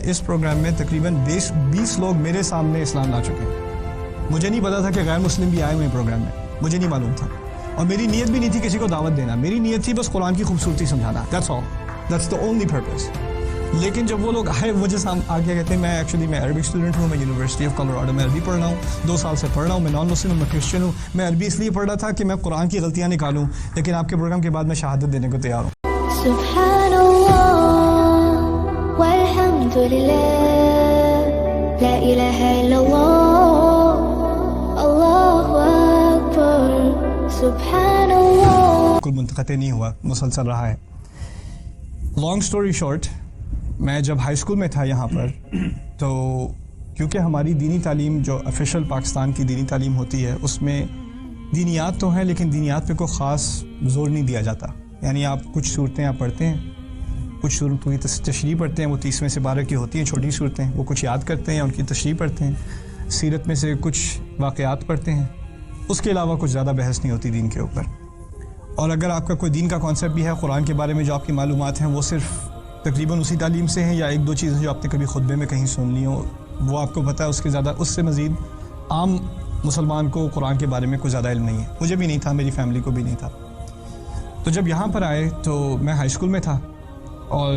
اس programme میں تقریباً 20 لوگ میرے سامنے اسلام لا چکے ہیں. مجھے نہیں پتا تھا کہ غیر مسلم بھی آئے ہوئے ہیں پروگرام میں, مجھے نہیں معلوم تھا, اور میری نیت بھی نہیں تھی کسی کو دعوت دینا. میری نیت تھی بس قرآن کی خوبصورتی سمجھانا. That's all. That's the only purpose. لیکن جب وہ لوگ آئے مجھے آگے کہتے ہیں میں عربک اسٹوڈنٹ ہوں, میں یونیورسٹی آف کولوراڈو میں عربی پڑھ رہا ہوں, 2 سال سے پڑھ رہا ہوں, میں نان مسلم ہوں, میں کرسچن ہوں, میں عربی اس لیے پڑھ رہا تھا کہ میں قرآن کی غلطیاں نکالوں, لیکن آپ کے پروگرام کے بعد میں شہادت دینے کو تیار ہوں. سبحان اللہ والحمد للہ لا الہ الا اللہ اللہ اکبر سبحان اللہ. بالکل منقطع نہیں ہوا, مسلسل رہا ہے. لانگ اسٹوری شارٹ, میں جب ہائی اسکول میں تھا یہاں پر, تو کیونکہ ہماری دینی تعلیم جو آفیشیل پاکستان کی دینی تعلیم ہوتی ہے اس میں دینیات تو ہیں لیکن دینیات پہ کوئی خاص زور نہیں دیا جاتا. یعنی آپ کچھ صورتیں آپ پڑھتے ہیں, کچھ صورتوں کی تشریح پڑھتے ہیں, وہ 30 میں سے 12 کی ہوتی ہیں چھوٹی صورتیں, وہ کچھ یاد کرتے ہیں, ان کی تشریح پڑھتے ہیں, سیرت میں سے کچھ واقعات پڑھتے ہیں, اس کے علاوہ کچھ زیادہ بحث نہیں ہوتی دین کے اوپر. اور اگر آپ کا کوئی دین کا کانسیپٹ بھی ہے قرآن کے بارے میں جو آپ کی معلومات ہیں وہ صرف تقریباً اسی تعلیم سے ہیں, یا 1-2 چیزیں جو آپ نے کبھی خطبے میں کہیں سن لی ہوں وہ آپ کو پتہ ہے, اس کے زیادہ اس سے مزید عام مسلمان کو قرآن کے بارے میں کوئی زیادہ علم نہیں ہے. مجھے بھی نہیں تھا, میری فیملی کو بھی نہیں تھا. تو جب یہاں پر آئے تو میں ہائی اسکول میں تھا, اور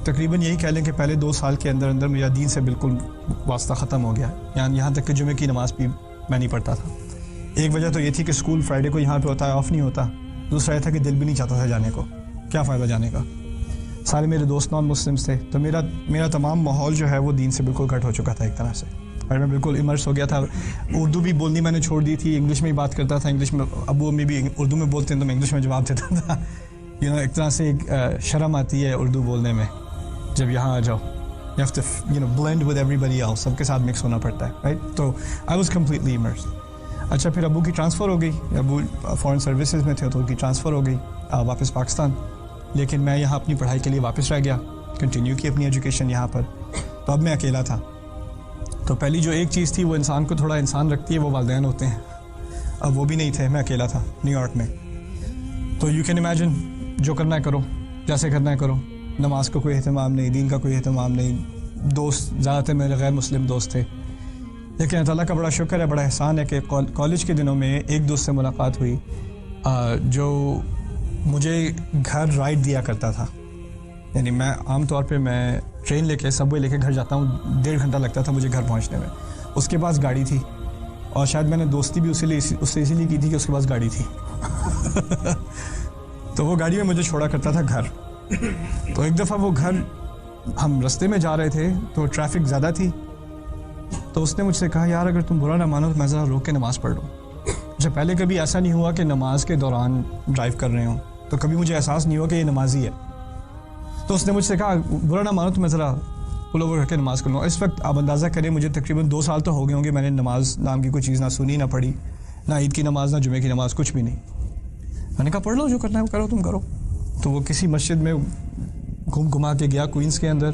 تقریباً یہی کہہ لیں کہ پہلے 2 سال کے اندر میرا دین سے بالکل واسطہ ختم ہو گیا. یہاں تک کہ جمعے کی نماز بھی میں نہیں پڑھتا تھا. ایک وجہ تو یہ تھی کہ اسکول فرائیڈے کو یہاں پہ ہوتا ہے, آف نہیں ہوتا. دوسرا یہ تھا کہ دل بھی نہیں چاہتا تھا جانے کو, کیا فائدہ جانے کا, سارے میرے دوست نان مسلمس تھے. تو میرا تمام ماحول جو ہے وہ دین سے بالکل کٹ ہو چکا تھا ایک طرح سے, اور میں بالکل امرس ہو گیا تھا. اردو بھی بولنی میں نے چھوڑ دی تھی, انگلش میں ہی بات کرتا تھا. انگلش میں ابو امی بھی اردو میں بولتے ہیں تو میں انگلش میں جواب دیتا تھا. ایک طرح سے ایک شرم آتی ہے اردو بولنے میں جب یہاں آ جاؤ. You have to blend with everybody else, سب کے ساتھ مکس ہونا پڑتا ہے, رائٹ. تو I was completely immersed. اچھا, پھر ابو کی ٹرانسفر ہو گئی, ابو فورن سروسز میں تھے تو ان کی ٹرانسفر ہو گئی واپس پاکستان. لیکن میں یہاں اپنی پڑھائی کے لیے واپس رہ گیا, کنٹینیو کی اپنی ایجوکیشن یہاں پر. تو اب میں اکیلا تھا. تو پہلی جو ایک چیز تھی وہ انسان کو تھوڑا انسان رکھتی ہے, وہ والدین ہوتے ہیں. اب وہ بھی نہیں تھے, میں اکیلا تھا نیو یارک میں. تو یو کین امیجن, جو کرنا ہے کرو, جیسے کرنا ہے کرو. نماز کا کوئی اہتمام نہیں, دین کا کوئی اہتمام نہیں. دوست زیادہ تر میرے غیر مسلم دوست تھے. لیکن اللہ تعالیٰ کا بڑا شکر ہے, بڑا احسان ہے کہ کالج کے دنوں میں ایک دوست سے ملاقات ہوئی جو مجھے گھر رائڈ دیا کرتا تھا. یعنی میں عام طور پہ میں ٹرین لے کے سب وے لے کے گھر جاتا ہوں, 1.5 گھنٹہ لگتا تھا مجھے گھر پہنچنے میں. اس کے پاس گاڑی تھی, اور شاید میں نے دوستی بھی اس سے اسی لیے کی تھی کہ اس کے پاس گاڑی تھی. تو وہ گاڑی میں مجھے چھوڑا کرتا تھا گھر. تو ایک دفعہ وہ گھر ہم رستے میں جا رہے تھے تو ٹریفک زیادہ تھی, تو اس نے مجھ سے کہا یار اگر تم برا نہ مانو تو میں ذرا روک کے نماز پڑھ لوں. مجھے پہلے کبھی ایسا نہیں ہوا کہ نماز کے دوران ڈرائیو کر رہے ہوں, تو کبھی مجھے احساس نہیں ہوا کہ یہ نمازی ہے. تو اس نے مجھ سے کہا برا نہ مانو تو میں ذرا پل اوور کر کے نماز کر لوں. اس وقت آپ اندازہ کریں مجھے تقریباً 2 سال تو ہو گئے ہوں گے میں نے نماز نام کی کوئی چیز نہ سنی, نہ پڑھی, نہ عید کی نماز, نہ جمعے کی نماز, کچھ بھی نہیں. میں نے کہا پڑھ لو, جو کرنا ہے وہ کرو, تم کرو. تو وہ کسی مسجد میں گھما کے گیا کوئنس کے اندر,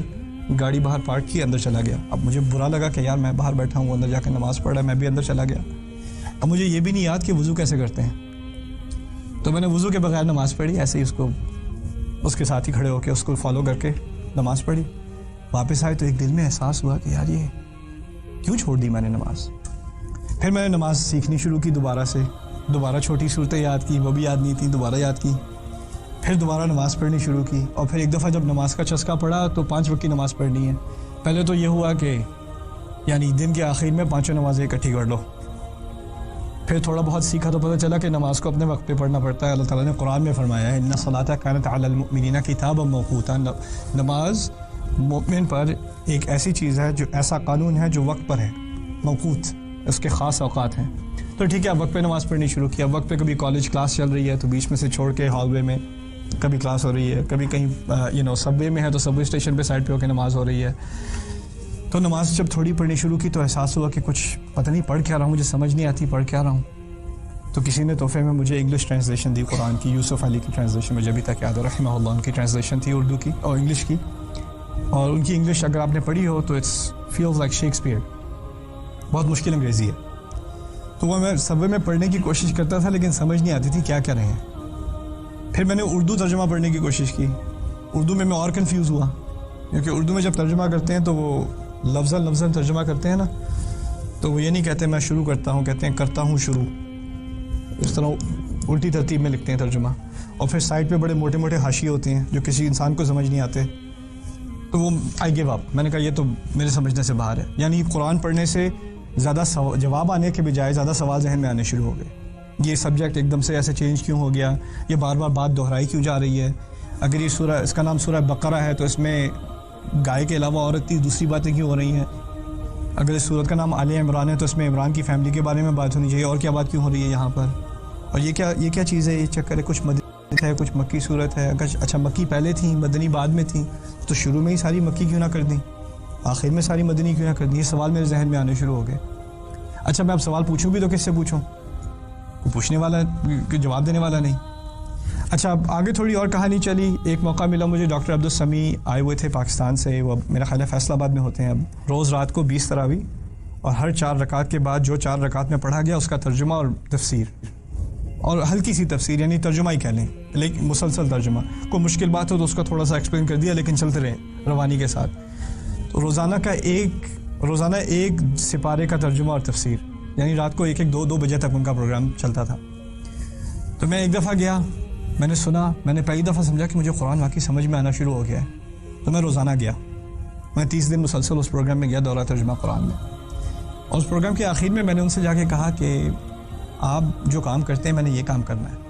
گاڑی باہر پارک کی, اندر چلا گیا. اب مجھے برا لگا کہ یار میں باہر بیٹھا ہوں, اندر جا کے نماز پڑھ رہا ہے, میں بھی اندر چلا گیا. اب مجھے یہ بھی نہیں یاد کہ وضو کیسے کرتے ہیں, تو میں نے وضو کے بغیر نماز پڑھی, ایسے ہی اس کے ساتھ ہی کھڑے ہو کے اس کو فالو کر کے نماز پڑھی. واپس آئے تو ایک دل میں احساس ہوا کہ یار یہ کیوں چھوڑ دی میں نے نماز. پھر میں نے نماز سیکھنی شروع کی دوبارہ چھوٹی صورتیں یاد کی, وہ بھی یاد نہیں تھی, دوبارہ یاد کی. پھر دوبارہ نماز پڑھنی شروع کی, اور پھر ایک دفعہ جب نماز کا چسکا پڑا تو 5 وقت کی نماز پڑھنی ہے. پہلے تو یہ ہوا کہ یعنی دن کے آخر میں 5 نمازیں اکٹھی کر لو. پھر تھوڑا بہت سیکھا تو پتہ چلا کہ نماز کو اپنے وقت پہ پڑھنا پڑتا ہے. اللہ تعالیٰ نے قرآن میں فرمایا ہے ان الصلاۃ کانت علی المؤمنین کتابا موقوتا. نماز مومن پر ایک ایسی چیز ہے, جو ایسا قانون ہے جو وقت پر ہے, موقوت, اس کے خاص اوقات ہیں. تو ٹھیک ہے, اب وقت پہ نماز پڑھنی شروع کی. اب وقت پہ کبھی کالج کلاس چل رہی ہے تو بیچ میں سے چھوڑ کے ہال وے میں کبھی کلاس ہو رہی ہے, کبھی کہیں سب وے میں ہے تو سب وے اسٹیشن پہ سائڈ پہ ہو کے نماز ہو رہی ہے. تو نماز جب تھوڑی پڑھنی شروع کی تو احساس ہوا کہ کچھ پتہ نہیں پڑھ کیا رہا ہوں, مجھے سمجھ نہیں آتی پڑھ کیا رہا ہوں. تو کسی نے تحفے میں مجھے انگلش ٹرانسلیشن دی قرآن کی, یوسف علی کی ٹرانسلیشن, مجھے ابھی تک یاد ہے رحمہ اللہ, ان کی ٹرانسلیشن تھی اردو کی اور انگلش کی. اور ان کی انگلش اگر آپ نے پڑھی ہو تو اٹس فیلز لائک شیکسپیئر, بہت مشکل انگریزی ہے. تو وہ میں سب میں پڑھنے کی کوشش کرتا تھا لیکن سمجھ نہیں آتی تھی کیا کہہ رہے ہیں. پھر میں نے اردو ترجمہ پڑھنے کی کوشش کی, اردو میں اور کنفیوز ہوا کیونکہ اردو میں جب ترجمہ کرتے ہیں تو وہ لفظاً ترجمہ کرتے ہیں نا، تو وہ یہ نہیں کہتے میں شروع کرتا ہوں، کہتے ہیں کرتا ہوں شروع. اس طرح الٹی ترتیب میں لکھتے ہیں ترجمہ. اور پھر سائڈ پہ بڑے موٹے موٹے حاشیے ہوتے ہیں جو کسی انسان کو سمجھ نہیں آتے، تو وہ آئی گیو اپ. میں نے کہا یہ تو میرے سمجھنے سے باہر ہے. یعنی قرآن پڑھنے سے زیادہ جواب آنے کے بجائے زیادہ سوال ذہن میں آنے شروع ہو گئے. یہ سبجیکٹ ایک دم سے ایسے چینج کیوں ہو گیا، یہ بار بار بات دہرائی کیوں جا رہی ہے. اگر یہ سورہ، اس کا نام سورہ بقرہ ہے، تو اس میں گائے کے علاوہ عورت کی دوسری باتیں کیوں ہو رہی ہیں. اگر اس سورت کا نام آل عمران ہے تو اس میں عمران کی فیملی کے بارے میں بات ہونی چاہیے، اور کیا بات کیوں ہو رہی ہے یہاں پر. اور یہ کیا چیز ہے، یہ چکر ہے. کچھ مدنی ہے، کچھ مکی صورت ہے. اگر اچھا مکی پہلے تھیں مدنی بعد میں تھیں، تو شروع میں ہی ساری مکی کیوں نہ کر دیں، آخر میں ساری مدنی کیوں نہ کر دیں. یہ سوال میرے ذہن میں آنے شروع ہو گئے. اچھا میں اب سوال پوچھوں بھی تو کس سے پوچھوں، کوئی پوچھنے والا جواب دینے والا نہیں. اچھا اب آگے تھوڑی اور کہانی چلی. ایک موقع ملا مجھے، ڈاکٹر عبدالسمیع آئے ہوئے تھے پاکستان سے. وہ میرا خیال ہے فیصل آباد میں ہوتے ہیں. اب روز رات کو 20 تراویح، اور ہر 4 رکعت کے بعد جو 4 رکعت میں پڑھا گیا اس کا ترجمہ اور تفسیر، اور ہلکی سی تفسیر، یعنی ترجمہ ہی کہہ لیں، لیکن مسلسل ترجمہ. کوئی مشکل بات ہو تو اس کو تھوڑا سا ایکسپلین کر دیا، لیکن چلتے رہے روانی کے ساتھ. تو روزانہ ایک سپارے کا ترجمہ اور تفسیر، یعنی رات کو 1-2 بجے تک ان کا پروگرام چلتا تھا. تو میں ایک دفعہ گیا، میں نے سنا، میں نے پہلی دفعہ سمجھا کہ مجھے قرآن واقعی سمجھ میں آنا شروع ہو گیا ہے. تو میں روزانہ گیا. میں 30 دن مسلسل اس پروگرام میں گیا، دورہ ترجمہ قرآن میں. اور اس پروگرام کے آخر میں میں نے ان سے جا کے کہا کہ آپ جو کام کرتے ہیں میں نے یہ کام کرنا ہے.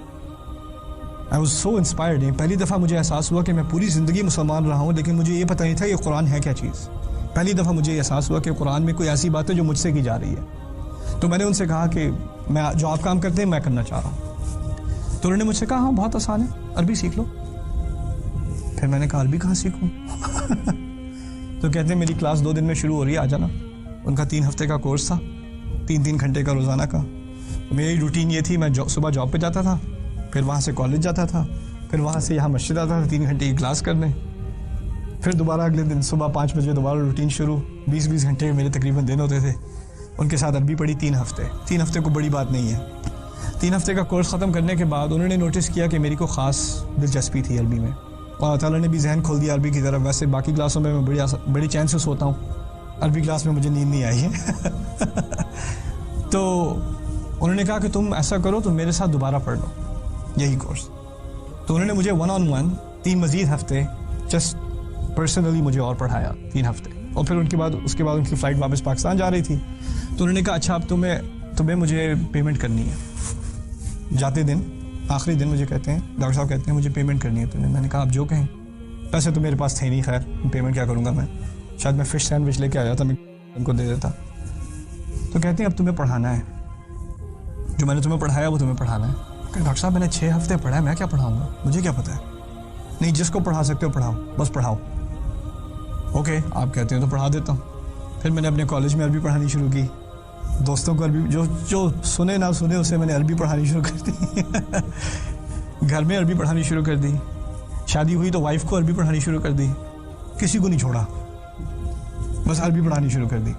I was so inspired. پہلی دفعہ مجھے احساس ہوا کہ میں پوری زندگی مسلمان رہا ہوں، لیکن مجھے یہ پتہ نہیں تھا کہ قرآن ہے کیا چیز. پہلی دفعہ مجھے یہ احساس ہوا کہ قرآن میں کوئی ایسی بات ہے جو مجھ سے کی جا رہی ہے. تو میں نے ان سے کہا کہ میں جو آپ کام کرتے ہیں میں کرنا چاہ رہا ہوں. تو انہوں نے مجھ سے کہا ہاں بہت آسان ہے، عربی سیکھ لو. پھر میں نے کہا عربی کہاں سیکھوں؟ تو کہتے ہیں میری کلاس 2 دن میں شروع ہو رہی ہے، آ جانا. ان کا 3 ہفتے کا کورس تھا، 3 گھنٹے کا روزانہ کا. میری روٹین یہ تھی، میں صبح جاب پہ جاتا تھا، پھر وہاں سے کالج جاتا تھا، پھر وہاں سے یہاں مسجد آتا تھا 3 گھنٹے کی کلاس کرنے، پھر دوبارہ اگلے دن صبح 5 بجے دوبارہ روٹین شروع. 20 گھنٹے میرے تقریباً دن ہوتے تھے. ان کے ساتھ عربی پڑھی 3 ہفتے. 3 ہفتے کو بڑی بات نہیں ہے. 3 ہفتے کا کورس ختم کرنے کے بعد انہوں نے نوٹس کیا کہ میری کو خاص دلچسپی تھی عربی میں، اور اللہ تعالیٰ نے بھی ذہن کھول دیا عربی کی طرف. ویسے باقی کلاسوں میں بڑی چین سے سوتا ہوں، عربی کلاس میں مجھے نیند نہیں آئی ہے. تو انہوں نے کہا کہ تم ایسا کرو، تم میرے ساتھ دوبارہ پڑھ لو یہی کورس. تو انہوں نے مجھے 1-on-1 3 مزید ہفتے جسٹ پرسنلی مجھے اور پڑھایا 3 ہفتے. اور پھر اس کے بعد ان کی فلائٹ واپس پاکستان جا رہی تھی. تو انہوں نے کہا اچھا اب تمہیں مجھے پیمنٹ کرنی ہے. جاتے دن آخری دن مجھے کہتے ہیں، ڈاکٹر صاحب کہتے ہیں مجھے پیمنٹ کرنی ہے. تو میں نے کہا آپ جو کہیں. پیسے تو میرے پاس تھے نہیں، خیر پیمنٹ کیا کروں گا میں. شاید میں فش سینڈوچ لے کے آیا تھا، میں ان کو دے دیتا. تو کہتے ہیں اب تمہیں پڑھانا ہے، جو میں نے تمہیں پڑھایا وہ تمہیں پڑھانا ہے. کہ ڈاکٹر صاحب میں نے 6 ہفتے پڑھا ہے، میں کیا پڑھاؤں گا، مجھے کیا پتہ ہے. نہیں جس کو پڑھا سکتے ہو پڑھاؤ، بس پڑھاؤ. اوکے آپ کہتے ہیں تو پڑھا دیتا ہوں. پھر میں نے اپنے کالج میں عربی پڑھانی شروع کی. دوستوں کو عربی جو سنے نہ سنے اسے میں نے عربی پڑھانی شروع کر دی. گھر میں عربی پڑھانی شروع کر دی. شادی ہوئی تو وائف کو عربی پڑھانی شروع کر دی. کسی کو نہیں چھوڑا، بس عربی پڑھانی شروع کر دی.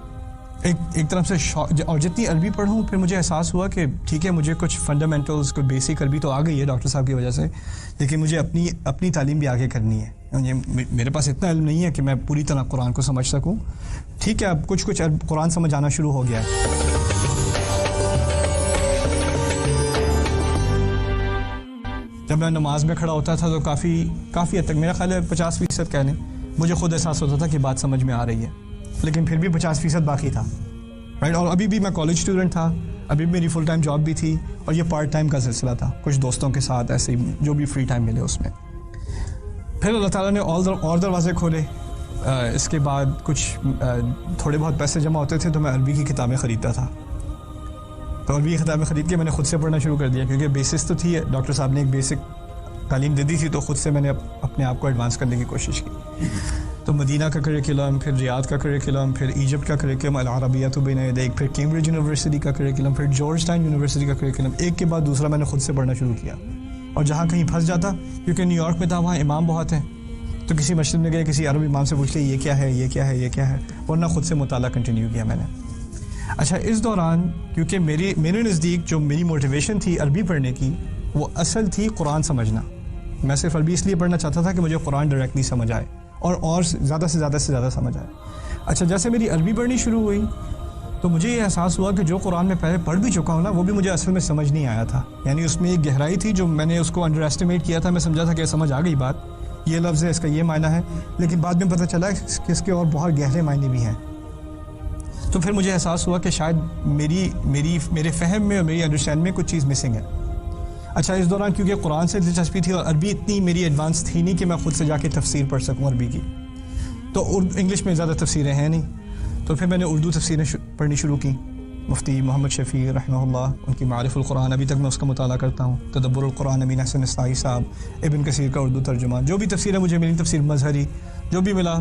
ایک طرف سے اور جتنی عربی پڑھوں پھر مجھے احساس ہوا کہ ٹھیک ہے مجھے کچھ فنڈامنٹلز، کوئی بیسک عربی تو آ گئی ہے ڈاکٹر صاحب کی وجہ سے، لیکن مجھے اپنی تعلیم بھی آگے کرنی ہے. میرے پاس اتنا علم نہیں ہے کہ میں پوری طرح قرآن کو سمجھ سکوں. ٹھیک ہے اب کچھ قرآن سمجھ آنا شروع ہو گیا ہے. جب میں نماز میں کھڑا ہوتا تھا تو کافی حد تک، میرا خیال ہے 50% کہہ لیں، مجھے خود احساس ہوتا تھا کہ بات سمجھ میں آ رہی ہے، لیکن پھر بھی 50% باقی تھا. رائٹ. اور ابھی بھی میں کالج اسٹوڈنٹ تھا، ابھی بھی میری فل ٹائم جاب بھی تھی، اور یہ پارٹ ٹائم کا سلسلہ تھا، کچھ دوستوں کے ساتھ ایسے ہی جو بھی فری ٹائم ملے اس میں. پھر اللہ تعالیٰ نے اور دروازے کھولے. اس کے بعد کچھ تھوڑے بہت پیسے جمع ہوتے تھے تو میں عربی کی کتابیں خریدتا تھا. تو عربی کی کتابیں خرید کے میں نے خود سے پڑھنا شروع کر دیا، کیونکہ بیسس تو تھی، ڈاکٹر صاحب نے ایک بیسک تعلیم دے دی تھی، تو خود سے میں نے اپنے آپ کو ایڈوانس کرنے کی کوشش کی. تو مدینہ کا کریکولم، پھر ریاض کا کریکولم، پھر ایجپٹ کا کریکولم، العربیۃ بین یدیک، پھر کیمبرج یونیورسٹی کا کریکولم، پھر جارج ٹاؤن یونیورسٹی کا کریکولم، ایک کے بعد دوسرا میں نے خود سے پڑھنا شروع کیا. اور جہاں کہیں پھنس جاتا، کیونکہ نیو یارک میں تھا، وہاں امام بہت ہیں، تو کسی مسجد میں گئے، کسی عرب امام سے پوچھ لیا یہ کیا ہے، یہ کیا ہے، یہ کیا ہے، ورنہ خود سے مطالعہ کنٹینیو کیا میں نے. اچھا اس دوران کیونکہ میرے نزدیک جو میری موٹیویشن تھی عربی پڑھنے کی، وہ اصل تھی قرآن سمجھنا. میں صرف عربی اس لیے پڑھنا چاہتا تھا کہ مجھے قرآن ڈائریکٹلی سمجھ آئے، اور زیادہ سے زیادہ سمجھ آئے. اچھا جیسے میری عربی پڑھنی شروع ہوئی تو مجھے یہ احساس ہوا کہ جو قرآن میں پہلے پڑھ بھی چکا ہوں نا وہ بھی مجھے اصل میں سمجھ نہیں آیا تھا. یعنی اس میں ایک گہرائی تھی جو میں نے اس کو انڈر ایسٹیمیٹ کیا تھا. میں سمجھا تھا کہ سمجھ آ گئی بات, یہ لفظ ہے, اس کا یہ معنی ہے, لیکن بعد میں پتہ چلا کہ اس کے اور بہت گہرے معنی بھی ہیں. تو پھر مجھے احساس ہوا کہ شاید میرے فہم میں اور میری انڈرسٹینڈ میں کچھ چیز مسنگ ہے. اچھا اس دوران کیونکہ قرآن سے دلچسپی تھی اور عربی اتنی میری ایڈوانس تھی نہیں کہ میں خود سے جا کے تفسیر پڑھ سکوں عربی کی, تو انگلش میں زیادہ تفسیریں ہیں نہیں, تو پھر میں نے اردو تفسیریں پڑھنی شروع کی. مفتی محمد شفیع رحمہ اللہ, ان کی معارف القرآن, ابھی تک میں اس کا مطالعہ کرتا ہوں. تدبر القرآن امین حسن اصطائی صاحب, ابن کثیر کا اردو ترجمہ, جو بھی تفسیریں مجھے ملی, تفسیر مظہری جو بھی ملا,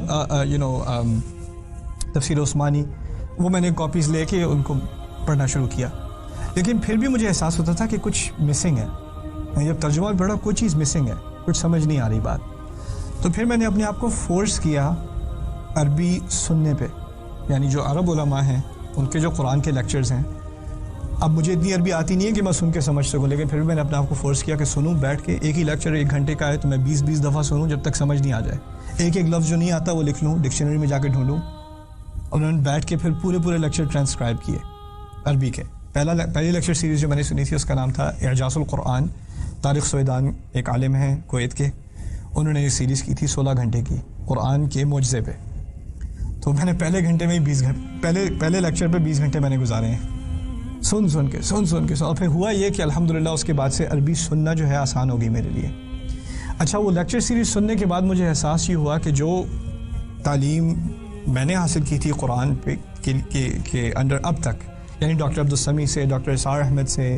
تفسیر عثمانی, وہ میں نے کاپیز لے کے ان کو پڑھنا شروع کیا. لیکن پھر بھی مجھے احساس ہوتا تھا کہ کچھ مسنگ ہے. میں جب ترجمہ پڑھا کوئی چیز مسنگ ہے, کچھ سمجھ نہیں آ رہی بات. تو پھر میں نے اپنے آپ کو فورس کیا عربی سننے پہ, یعنی جو عرب علماء ہیں ان کے جو قرآن کے لیکچرز ہیں. اب مجھے اتنی عربی آتی نہیں ہے کہ میں سن کے سمجھ سکوں, لیکن پھر بھی میں نے اپنے آپ کو فورس کیا کہ سنوں بیٹھ کے. ایک ہی لیکچر 1 گھنٹے کا ہے تو میں 20 دفعہ سنوں جب تک سمجھ نہیں آ جائے. ایک لفظ جو نہیں آتا وہ لکھ لوں, ڈکشنری میں جا کے ڈھونڈوں. اور انہوں نے بیٹھ کے پھر پورے لیکچر ٹرانسکرائب کیے عربی کے. پہلی لیکچر سیریز جو میں نے سنی تھی اس کا نام تھا اعجاز القرآن. طارق سویدان ایک عالم ہیں کویت کے, انہوں نے یہ سیریز کی تھی 16 گھنٹے کی قرآن کے معجزے پہ. تو میں نے پہلے گھنٹے میں 20 گھنٹے پہلے لیکچر پہ 20 گھنٹے میں نے گزارے ہیں سن کے. اور پھر ہوا یہ کہ الحمدللہ اس کے بعد سے عربی سننا جو ہے آسان ہو گئی میرے لیے. اچھا وہ لیکچر سیریز سننے کے بعد مجھے احساس یہ ہوا کہ جو تعلیم میں نے حاصل کی تھی قرآن پہ کے انڈر اب تک, یعنی ڈاکٹر عبدالسمیع سے, ڈاکٹر اسار احمد سے,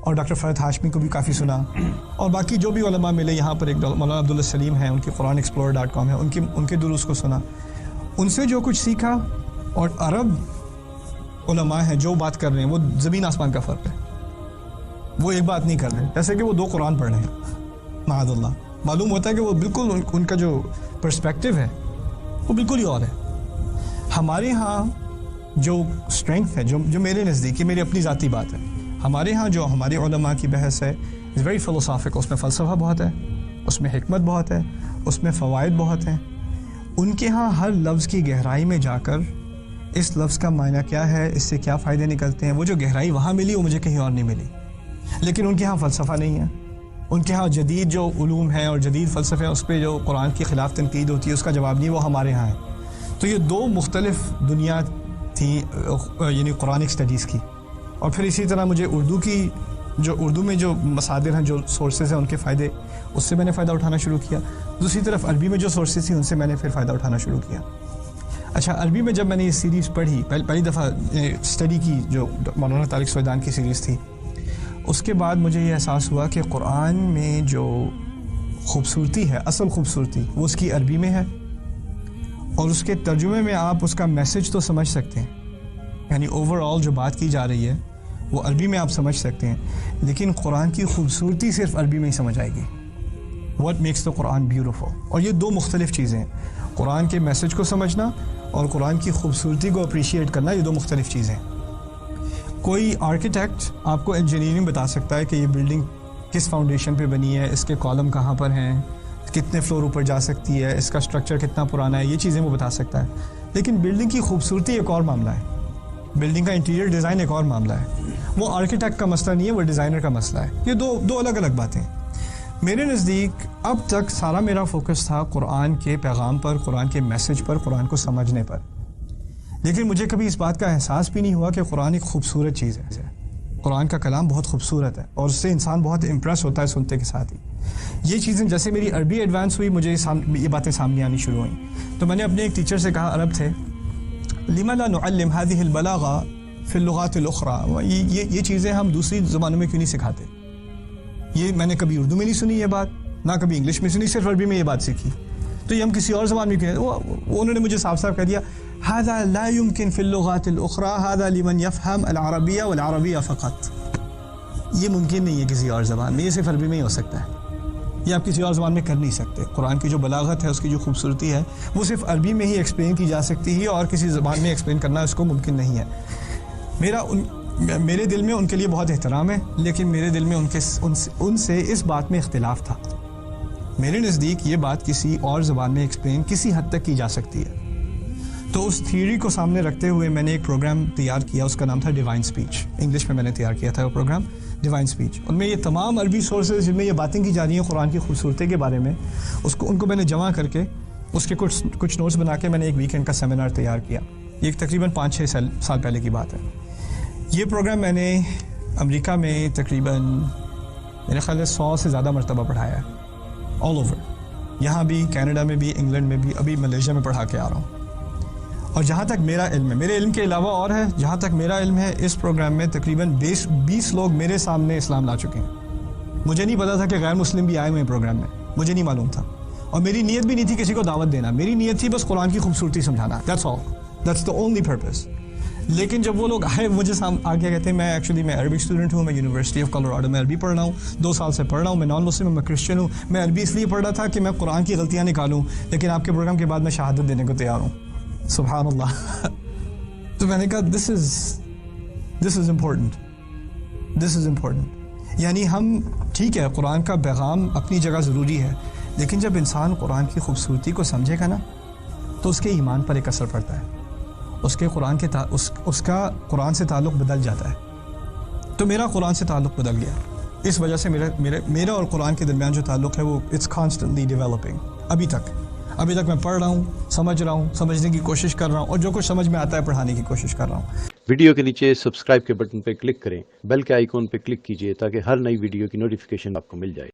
اور ڈاکٹر فرحت ہاشمی کو بھی کافی سنا, اور باقی جو بھی علماء ملے یہاں پر, ایک مولانا عبداللہ سلیم ہیں, ان کی قرآن ایکسپلورر.com ہے, ان کے دروس کو سنا, ان سے جو کچھ سیکھا. اور عرب علماء ہیں جو بات کر رہے ہیں وہ زمین آسمان کا فرق ہے. وہ ایک بات نہیں کر رہے جیسے کہ وہ 2 قرآن پڑھ رہے ہیں. معاذ اللہ, معلوم ہوتا ہے کہ وہ بالکل ان کا جو پرسپیکٹیو ہے وہ بالکل ہی اور ہے. ہمارے ہاں جو اسٹرینتھ ہے, جو میرے نزدیک, یہ میری اپنی ذاتی بات ہے, ہمارے ہاں جو ہمارے علماء کی بحث ہے از ویری فلسافک. اس میں فلسفہ بہت ہے, اس میں حکمت بہت ہے, اس میں فوائد بہت ہیں. ان کے ہاں ہر لفظ کی گہرائی میں جا کر اس لفظ کا معنی کیا ہے, اس سے کیا فائدے نکلتے ہیں, وہ جو گہرائی وہاں ملی وہ مجھے کہیں اور نہیں ملی. لیکن ان کے ہاں فلسفہ نہیں ہے. ان کے ہاں جدید جو علوم ہیں اور جدید فلسفے ہیں اس پہ جو قرآن کے خلاف تنقید ہوتی ہے اس کا جواب نہیں, وہ ہمارے ہاں ہے. تو یہ 2 مختلف دنیا تھیں یعنی قرآنک اسٹڈیز کی. اور پھر اسی طرح مجھے اردو میں جو مصادر ہیں, جو سورسز ہیں, ان کے فائدے, اس سے میں نے فائدہ اٹھانا شروع کیا. دوسری طرف عربی میں جو سورسز تھیں ان سے میں نے پھر فائدہ اٹھانا شروع کیا. اچھا عربی میں جب میں نے یہ سیریز پڑھی, پہلی دفعہ اسٹڈی کی جو مولانا طارق سویدان کی سیریز تھی, اس کے بعد مجھے یہ احساس ہوا کہ قرآن میں جو خوبصورتی ہے, اصل خوبصورتی, وہ اس کی عربی میں ہے. اور اس کے ترجمے میں آپ اس کا میسج تو سمجھ سکتے ہیں, یعنی اوور آل جو بات کی جا رہی ہے وہ عربی میں آپ سمجھ سکتے ہیں, لیکن قرآن کی خوبصورتی صرف عربی میں ہی سمجھ آئے گی. What makes the Quran beautiful. اور یہ 2 مختلف چیزیں ہیں, قرآن کے میسج کو سمجھنا اور قرآن کی خوبصورتی کو اپریشیٹ کرنا, یہ 2 مختلف چیزیں. کوئی آرکیٹیکٹ آپ کو انجینئرنگ بتا سکتا ہے کہ یہ بلڈنگ کس فاؤنڈیشن پہ بنی ہے, اس کے کالم کہاں پر ہیں, کتنے فلور اوپر جا سکتی ہے, اس کا اسٹرکچر کتنا پرانا ہے, یہ چیزیں وہ بتا سکتا ہے. لیکن بلڈنگ کی خوبصورتی ایک اور معاملہ ہے, بلڈنگ کا انٹیریئر ڈیزائن ایک اور معاملہ ہے. وہ آرکیٹیکٹ کا مسئلہ نہیں ہے, وہ ڈیزائنر کا مسئلہ ہے. یہ دو الگ الگ باتیں. میرے نزدیک اب تک سارا میرا فوکس تھا قرآن کے پیغام پر, قرآن کے میسج پر, قرآن کو سمجھنے پر. لیکن مجھے کبھی اس بات کا احساس بھی نہیں ہوا کہ قرآن ایک خوبصورت چیز ہے. قرآن کا کلام بہت خوبصورت ہے اور اس سے انسان بہت امپریس ہوتا ہے سنتے کے ساتھ ہی. یہ چیزیں جیسے میری عربی ایڈوانس ہوئی, مجھے یہ باتیں سامنے آنی شروع ہوئیں. تو میں نے اپنے ایک ٹیچر سے کہا, عرب تھے, لما لا نعلم هذه البلاغة في اللغات الأخرى, یہ چیزیں ہم دوسری زبانوں میں کیوں نہیں سکھاتے. یہ میں نے کبھی اردو میں نہیں سنی یہ بات, نہ کبھی انگلش میں سنی, صرف عربی میں یہ بات سیکھی. تو یہ ہم کسی اور زبان میں کیوں, انہوں نے مجھے صاف صاف کہہ دیا, هذا لا يمكن في اللغات الأخرى, هذا لمن يفهم العربية والعربية فقط. یہ ممکن نہیں ہے کسی اور زبان میں, یہ صرف عربی میں ہی ہو سکتا ہے, یہ آپ کسی اور زبان میں کر نہیں سکتے. قرآن کی جو بلاغت ہے, اس کی جو خوبصورتی ہے, وہ صرف عربی میں ہی ایکسپلین کی جا سکتی ہے, اور کسی زبان میں ایکسپلین کرنا اس کو ممکن نہیں ہے. میرے دل میں ان کے لیے بہت احترام ہے, لیکن میرے دل میں ان سے اس بات میں اختلاف تھا. میرے نزدیک یہ بات کسی اور زبان میں ایکسپلین کسی حد تک کی جا سکتی ہے. تو اس تھیوری کو سامنے رکھتے ہوئے میں نے ایک پروگرام تیار کیا, اس کا نام تھا ڈیوائن اسپیچ. انگلش میں نے تیار کیا تھا وہ پروگرام ڈیوائن اسپیچ. ان میں یہ تمام عربی سورسز جن میں یہ باتیں کی جا رہی ہیں قرآن کی خوبصورتی کے بارے میں, ان کو میں نے جمع کر کے اس کے کچھ نوٹس بنا کے میں نے ایک ویکینڈ کا سیمینار تیار کیا. یہ تقریباً 5-6 سال پہلے کی بات ہے. یہ پروگرام میں نے امریکہ میں تقریباً میرے خیال ہے 100 سے زیادہ مرتبہ پڑھایا ہے, آل اوور, یہاں بھی, کینیڈا میں بھی, انگلینڈ میں بھی, ابھی ملیشیا میں پڑھا کے آ رہا ہوں. اور جہاں تک میرا علم ہے, میرے علم کے علاوہ اور ہے, جہاں تک میرا علم ہے اس پروگرام میں تقریباً 20 لوگ میرے سامنے اسلام لا چکے ہیں. مجھے نہیں پتا تھا کہ غیر مسلم بھی آئے ہوئے ہیں پروگرام میں, مجھے نہیں معلوم تھا, اور میری نیت بھی نہیں تھی کسی کو دعوت دینا. میری نیت تھی بس قرآن کی خوبصورتی سمجھانا. That's all, that's the only purpose. لیکن جب وہ لوگ آئے مجھے آگے کہتے ہیں, میں عربک اسٹوڈنٹ ہوں, میں یونیورسٹی آف کولوراڈو میں عربی پڑھ رہا ہوں, 2 سال سے پڑھ رہا ہوں, میں نان مسلم ہوں, میں کرسچن ہوں, میں عربی اس لیے پڑھ رہا تھا کہ میں قرآن کی غلطیاں نکالوں, لیکن آپ کے پروگرام کے بعد میں شہادت دینے کو تیار ہوں. سبحان اللہ. تو میں نے کہا دس از امپورٹنٹ. یعنی ہم ٹھیک ہے, قرآن کا پیغام اپنی جگہ ضروری ہے, لیکن جب انسان قرآن کی خوبصورتی کو سمجھے گا نا تو اس کے ایمان پر ایک اثر پڑتا ہے, اس کا قرآن سے تعلق بدل جاتا ہے. تو میرا قرآن سے تعلق بدل گیا. اس وجہ سے میرا اور قرآن کے درمیان جو تعلق ہے وہ اٹس کانسٹنٹلی ڈیولپنگ. ابھی تک میں پڑھ رہا ہوں, سمجھ رہا ہوں, سمجھنے کی کوشش کر رہا ہوں, اور جو کچھ سمجھ میں آتا ہے پڑھانے کی کوشش کر رہا ہوں. ویڈیو کے نیچے سبسکرائب کے بٹن پہ کلک کریں, بیل کے آئیکن پہ کلک کیجئے تاکہ ہر نئی ویڈیو کی نوٹیفیکیشن آپ کو مل جائے.